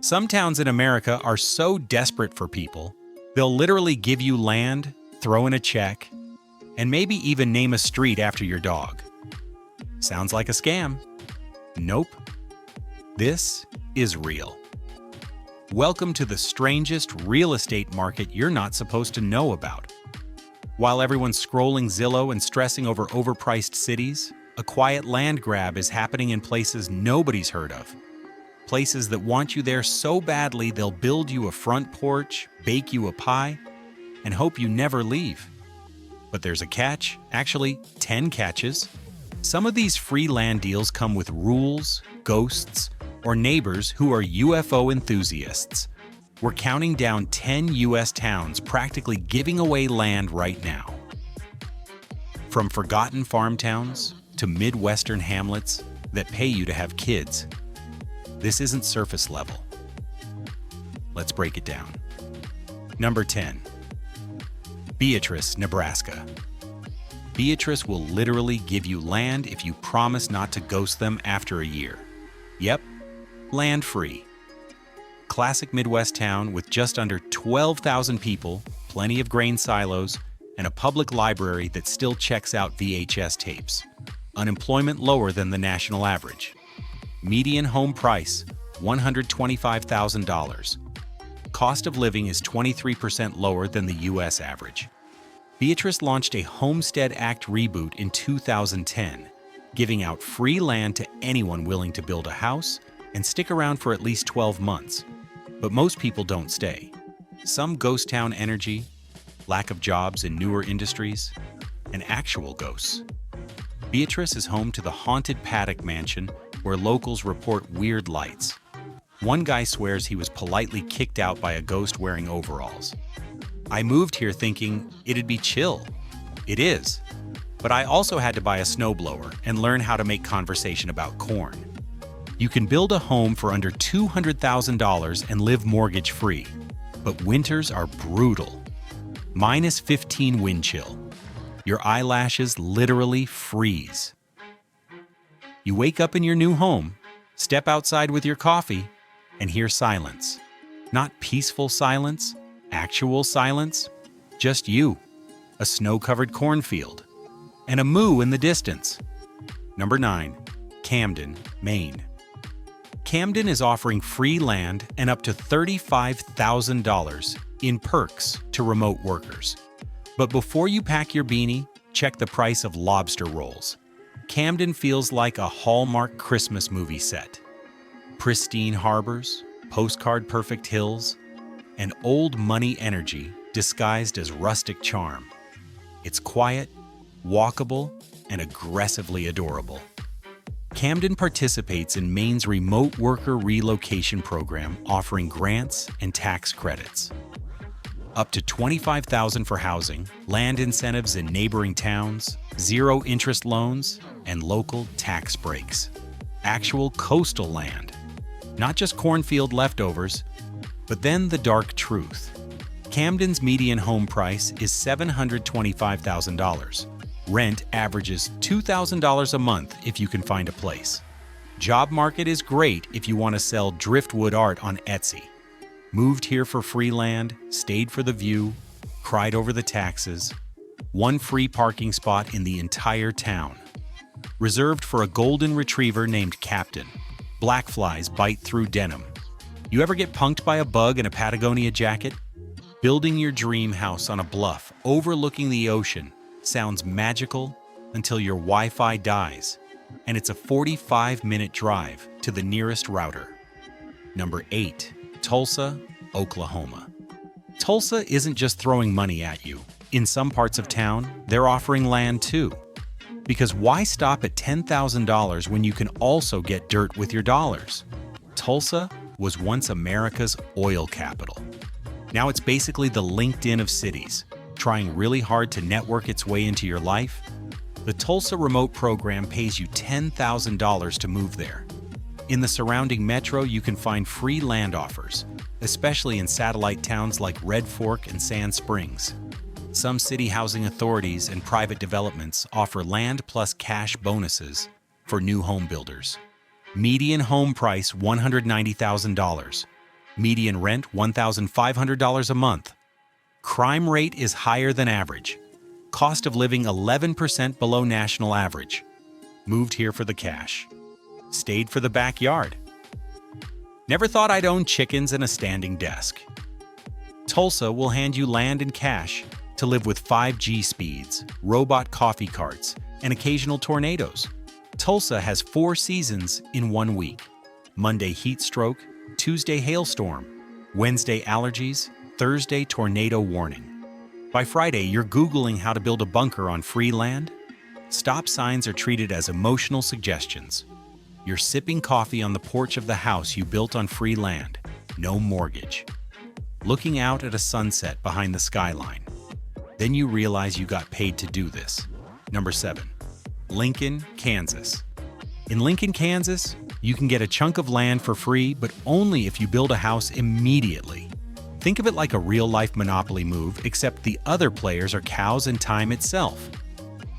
Some towns in America are so desperate for people, they'll literally give you land, throw in a check, and maybe even name a street after your dog. Sounds like a scam. Nope. This is real. Welcome to the strangest real estate market you're not supposed to know about. While everyone's scrolling Zillow and stressing over overpriced cities, a quiet land grab is happening in places nobody's heard of. Places that want you there so badly they'll build you a front porch, bake you a pie, and hope you never leave. But there's a catch, actually 10 catches. Some of these free land deals come with rules, ghosts, or neighbors who are UFO enthusiasts. We're counting down 10 US towns practically giving away land right now. From forgotten farm towns to Midwestern hamlets that pay you to have kids. This isn't surface level. Let's break it down. Number 10. Beatrice, Nebraska. Beatrice will literally give you land if you promise not to ghost them after a year. Yep, land free. Classic Midwest town with just under 12,000 people, plenty of grain silos, and a public library that still checks out VHS tapes. Unemployment lower than the national average. Median home price, $125,000. Cost of living is 23% lower than the US average. Beatrice launched a Homestead Act reboot in 2010, giving out free land to anyone willing to build a house and stick around for at least 12 months. But most people don't stay. Some ghost town energy, lack of jobs in newer industries, and actual ghosts. Beatrice is home to the haunted Paddock Mansion, where locals report weird lights. One guy swears he was politely kicked out by a ghost wearing overalls. I moved here thinking it'd be chill. It is. But I also had to buy a snowblower and learn how to make conversation about corn. You can build a home for under $200,000 and live mortgage-free. But winters are brutal. -15 wind chill. Your eyelashes literally freeze. You wake up in your new home, step outside with your coffee, and hear silence. Not peaceful silence, actual silence, just you, a snow-covered cornfield, and a moo in the distance. Number 9. Camden, Maine. Camden is offering free land and up to $35,000 in perks to remote workers. But before you pack your beanie, check the price of lobster rolls. Camden feels like a Hallmark Christmas movie set. Pristine harbors, postcard-perfect hills, and old money energy disguised as rustic charm. It's quiet, walkable, and aggressively adorable. Camden participates in Maine's remote worker relocation program, offering grants and tax credits. Up to $25,000 for housing, land incentives in neighboring towns, zero-interest loans, and local tax breaks. Actual coastal land. Not just cornfield leftovers, but then the dark truth. Camden's median home price is $725,000. Rent averages $2,000 a month if you can find a place. Job market is great if you want to sell driftwood art on Etsy. Moved here for free land, stayed for the view, cried over the taxes. One free parking spot in the entire town. Reserved for a golden retriever named Captain. Black flies bite through denim. You ever get punked by a bug in a Patagonia jacket? Building your dream house on a bluff overlooking the ocean sounds magical until your Wi-Fi dies, and it's a 45-minute drive to the nearest router. Number 8. Tulsa, Oklahoma. Tulsa isn't just throwing money at you. In some parts of town, they're offering land too. Because why stop at $10,000 when you can also get dirt with your dollars? Tulsa was once America's oil capital. Now it's basically the LinkedIn of cities, trying really hard to network its way into your life. The Tulsa Remote program pays you $10,000 to move there. In the surrounding metro, you can find free land offers, especially in satellite towns like Red Fork and Sand Springs. Some city housing authorities and private developments offer land plus cash bonuses for new home builders. Median home price $190,000. Median rent $1,500 a month. Crime rate is higher than average. Cost of living 11% below national average. Moved here for the cash. Stayed for the backyard. Never thought I'd own chickens and a standing desk. Tulsa will hand you land and cash to live with 5G speeds, robot coffee carts, and occasional tornadoes. Tulsa has 4 seasons in 1 week. Monday heat stroke, Tuesday hailstorm, Wednesday allergies, Thursday tornado warning. By Friday, you're Googling how to build a bunker on free land? Stop signs are treated as emotional suggestions. You're sipping coffee on the porch of the house you built on free land. No mortgage. Looking out at a sunset behind the skyline. Then you realize you got paid to do this. Number 7. Lincoln, Kansas. In Lincoln, Kansas, you can get a chunk of land for free, but only if you build a house immediately. Think of it like a real-life Monopoly move, except the other players are cows and time itself.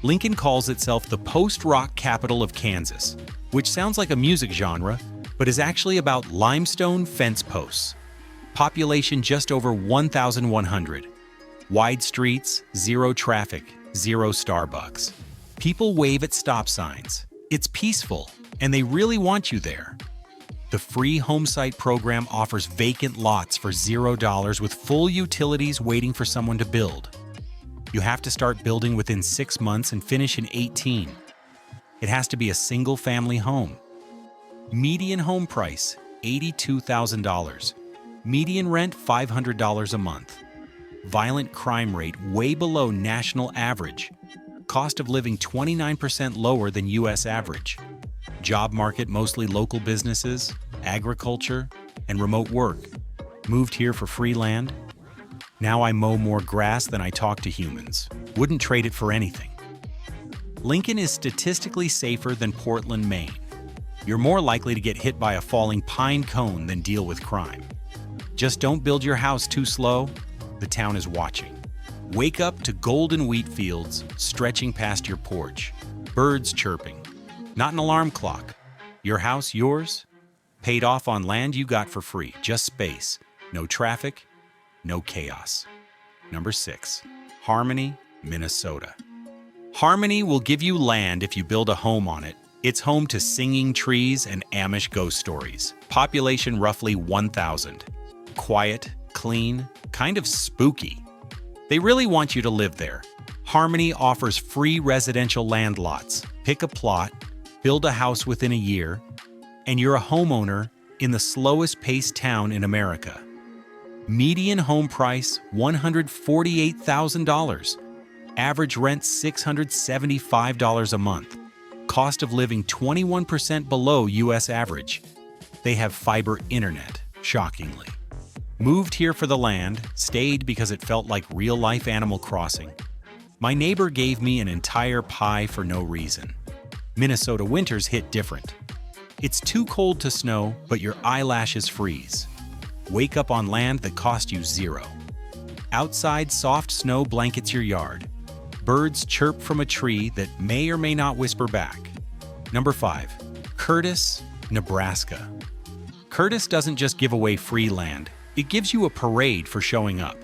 Lincoln calls itself the post-rock capital of Kansas, which sounds like a music genre, but is actually about limestone fence posts. Population just over 1,100. Wide streets, 0 traffic, 0 Starbucks. People wave at stop signs. It's peaceful, and they really want you there. The free homesite program offers vacant lots for $0 with full utilities waiting for someone to build. You have to start building within 6 months and finish in 18. It has to be a single-family home. Median home price, $82,000. Median rent, $500 a month. Violent crime rate way below national average. Cost of living 29% lower than U.S. average. Job market mostly local businesses, agriculture, and remote work. Moved here for free land. Now I mow more grass than I talk to humans. Wouldn't trade it for anything. Lincoln is statistically safer than Portland, Maine. You're more likely to get hit by a falling pine cone than deal with crime. Just don't build your house too slow. The town is watching. Wake up to golden wheat fields stretching past your porch. Birds chirping. Not an alarm clock. Your house, yours? Paid off on land you got for free. Just space. No traffic. No chaos. Number 6. Harmony, Minnesota. Harmony will give you land if you build a home on it. It's home to singing trees and Amish ghost stories. Population roughly 1,000. Quiet, clean, kind of spooky. They really want you to live there. Harmony offers free residential land lots. Pick a plot, build a house within a year, and you're a homeowner in the slowest paced town in America. Median home price, $148,000. Average rent, $675 a month. Cost of living 21% below U.S. average. They have fiber internet, shockingly. Moved here for the land, stayed because it felt like real-life Animal Crossing. My neighbor gave me an entire pie for no reason. Minnesota winters hit different. It's too cold to snow, but your eyelashes freeze. Wake up on land that cost you $0. Outside, soft snow blankets your yard. Birds chirp from a tree that may or may not whisper back. Number 5. Curtis, Nebraska. Curtis doesn't just give away free land. It gives you a parade for showing up.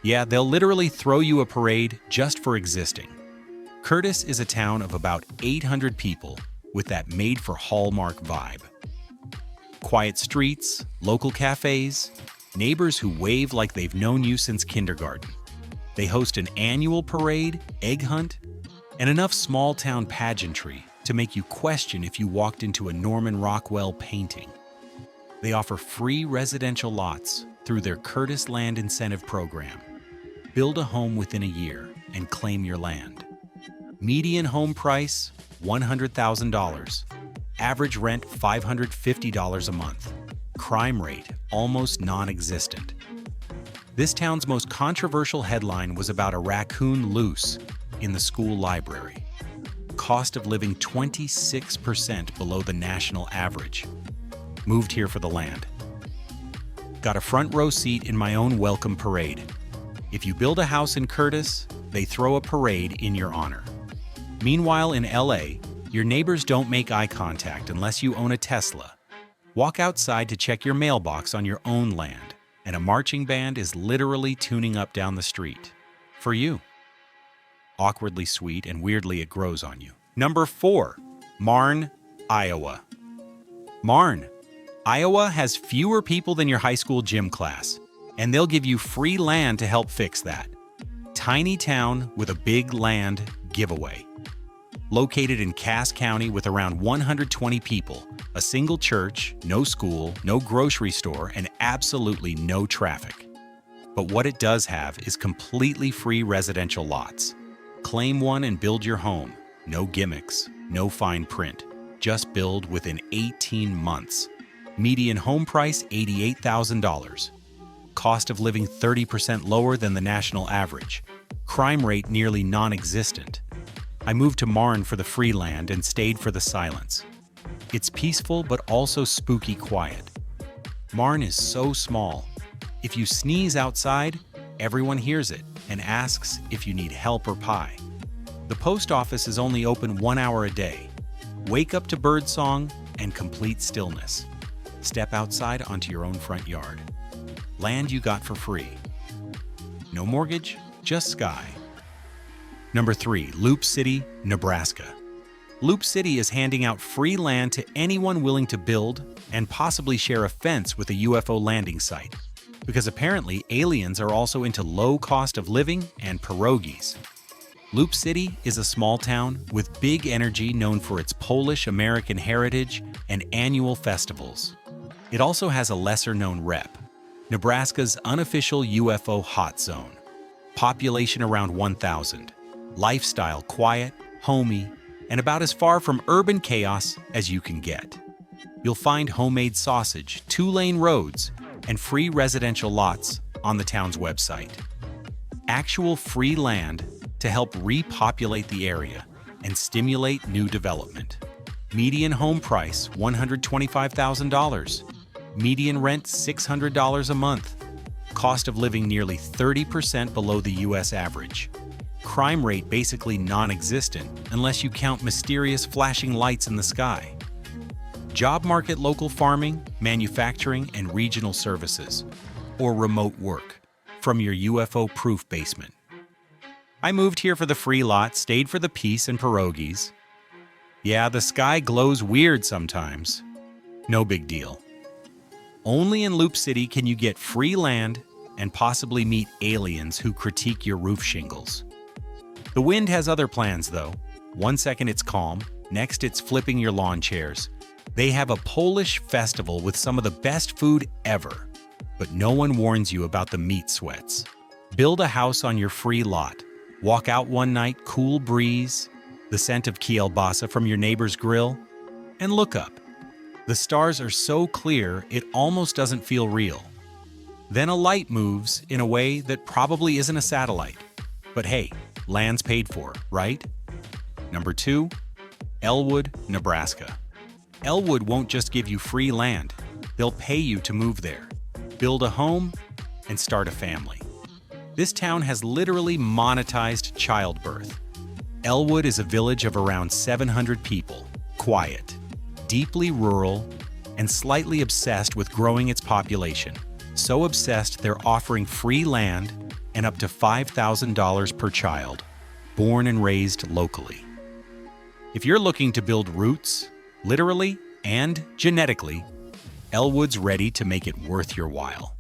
Yeah, they'll literally throw you a parade just for existing. Curtis is a town of about 800 people with that made-for-Hallmark vibe. Quiet streets, local cafes, neighbors who wave like they've known you since kindergarten. They host an annual parade, egg hunt, and enough small-town pageantry to make you question if you walked into a Norman Rockwell painting. They offer free residential lots through their Curtis Land Incentive Program. Build a home within a year and claim your land. Median home price, $100,000. Average rent, $550 a month. Crime rate, almost non-existent. This town's most controversial headline was about a raccoon loose in the school library. Cost of living 26% below the national average. Moved here for the land. Got a front row seat in my own welcome parade. If you build a house in Curtis, they throw a parade in your honor. Meanwhile, in LA, your neighbors don't make eye contact unless you own a Tesla. Walk outside to check your mailbox on your own land, and a marching band is literally tuning up down the street. For you. Awkwardly sweet and weirdly it grows on you. Number 4. Marne, Iowa. Marne, Iowa has fewer people than your high school gym class, and they'll give you free land to help fix that. Tiny town with a big land giveaway. Located in Cass County with around 120 people, a single church, no school, no grocery store, and absolutely no traffic. But what it does have is completely free residential lots. Claim one and build your home. No gimmicks, no fine print. Just build within 18 months. Median home price $88,000. Cost of living 30% lower than the national average. Crime rate nearly non-existent. I moved to Marne for the free land and stayed for the silence. It's peaceful but also spooky quiet. Marne is so small. If you sneeze outside, everyone hears it and asks if you need help or pie. The post office is only open 1 hour a day. Wake up to birdsong and complete stillness. Step outside onto your own front yard. Land you got for free. No mortgage, just sky. Number 3, Loop City, Nebraska. Loop City is handing out free land to anyone willing to build and possibly share a fence with a UFO landing site, because apparently aliens are also into low cost of living and pierogies. Loop City is a small town with big energy known for its Polish-American heritage and annual festivals. It also has a lesser-known rep, Nebraska's unofficial UFO hot zone. Population around 1,000. Lifestyle quiet, homey, and about as far from urban chaos as you can get. You'll find homemade sausage, 2-lane roads, and free residential lots on the town's website. Actual free land to help repopulate the area and stimulate new development. Median home price $125,000. Median rent $600 a month. Cost of living nearly 30% below the US average. Crime rate basically non-existent unless you count mysterious flashing lights in the sky. Job market: local farming, manufacturing, and regional services. Or remote work from your UFO-proof basement. I moved here for the free lot, stayed for the peace and pierogies. Yeah, the sky glows weird sometimes. No big deal. Only in Loop City can you get free land and possibly meet aliens who critique your roof shingles. The wind has other plans, though. 1 second it's calm, next it's flipping your lawn chairs. They have a Polish festival with some of the best food ever, but no one warns you about the meat sweats. Build a house on your free lot. Walk out one night, cool breeze, the scent of kielbasa from your neighbor's grill, and look up. The stars are so clear it almost doesn't feel real. Then a light moves in a way that probably isn't a satellite. But hey, land's paid for, right? Number 2, Elwood, Nebraska. Elwood won't just give you free land. They'll pay you to move there, build a home, and start a family. This town has literally monetized childbirth. Elwood is a village of around 700 people, quiet, deeply rural, and slightly obsessed with growing its population. So obsessed they're offering free land and up to $5,000 per child, born and raised locally. If you're looking to build roots, literally and genetically, Elwood's ready to make it worth your while.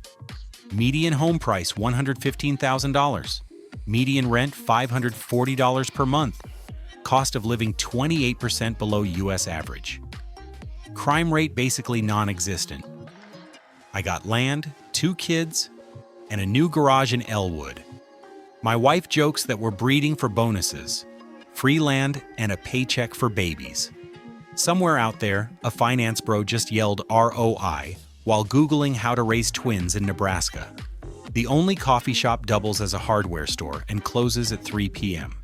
Median home price $115,000. Median rent $540 per month. Cost of living 28% below US average. Crime rate basically non-existent. I got land, 2 kids, and a new garage in Elwood. My wife jokes that we're breeding for bonuses, free land, and a paycheck for babies. Somewhere out there, a finance bro just yelled ROI while Googling how to raise twins in Nebraska. The only coffee shop doubles as a hardware store and closes at 3 p.m.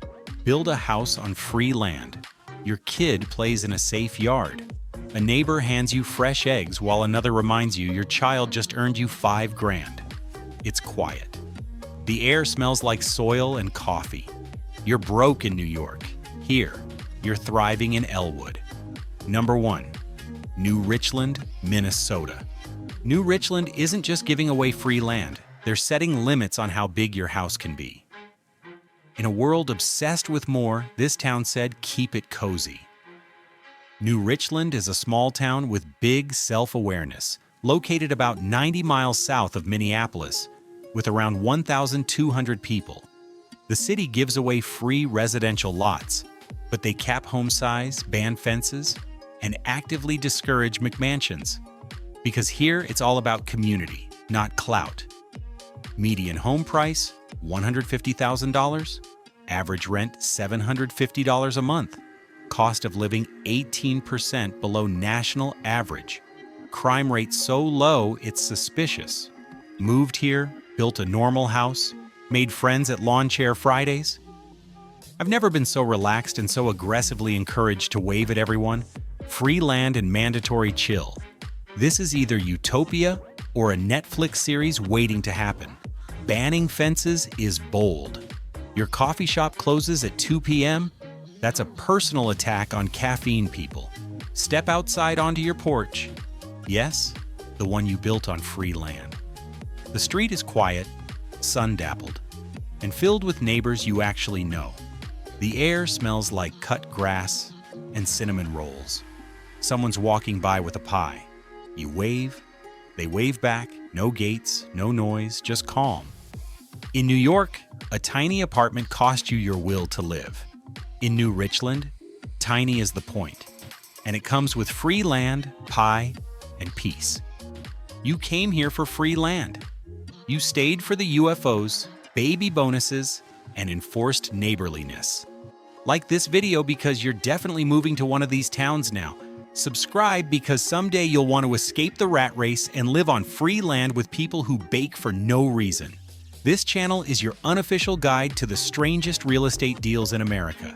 Build a house on free land. Your kid plays in a safe yard. A neighbor hands you fresh eggs while another reminds you your child just earned you $5,000. It's quiet. The air smells like soil and coffee. You're broke in New York. Here, you're thriving in Elwood. Number 1. New Richland, Minnesota. New Richland isn't just giving away free land, they're setting limits on how big your house can be. In a world obsessed with more, this town said, keep it cozy. New Richland is a small town with big self-awareness, located about 90 miles south of Minneapolis, with around 1,200 people. The city gives away free residential lots, but they cap home size, ban fences, and actively discourage McMansions. Because here it's all about community, not clout. Median home price, $150,000. Average rent, $750 a month. Cost of living, 18% below national average. Crime rate so low, it's suspicious. Moved here, built a normal house, made friends at Lawn Chair Fridays. I've never been so relaxed and so aggressively encouraged to wave at everyone. Free land and mandatory chill. This is either utopia or a Netflix series waiting to happen. Banning fences is bold. Your coffee shop closes at 2 p.m.? That's a personal attack on caffeine people. Step outside onto your porch. Yes, the one you built on free land. The street is quiet, sun-dappled, and filled with neighbors you actually know. The air smells like cut grass and cinnamon rolls. Someone's walking by with a pie. You wave, they wave back, no gates, no noise, just calm. In New York, a tiny apartment costs you your will to live. In New Richland, tiny is the point, and it comes with free land, pie, and peace. You came here for free land. You stayed for the UFOs, baby bonuses, and enforced neighborliness. Like this video because you're definitely moving to one of these towns now. Subscribe because someday you'll want to escape the rat race and live on free land with people who bake for no reason. This channel is your unofficial guide to the strangest real estate deals in America.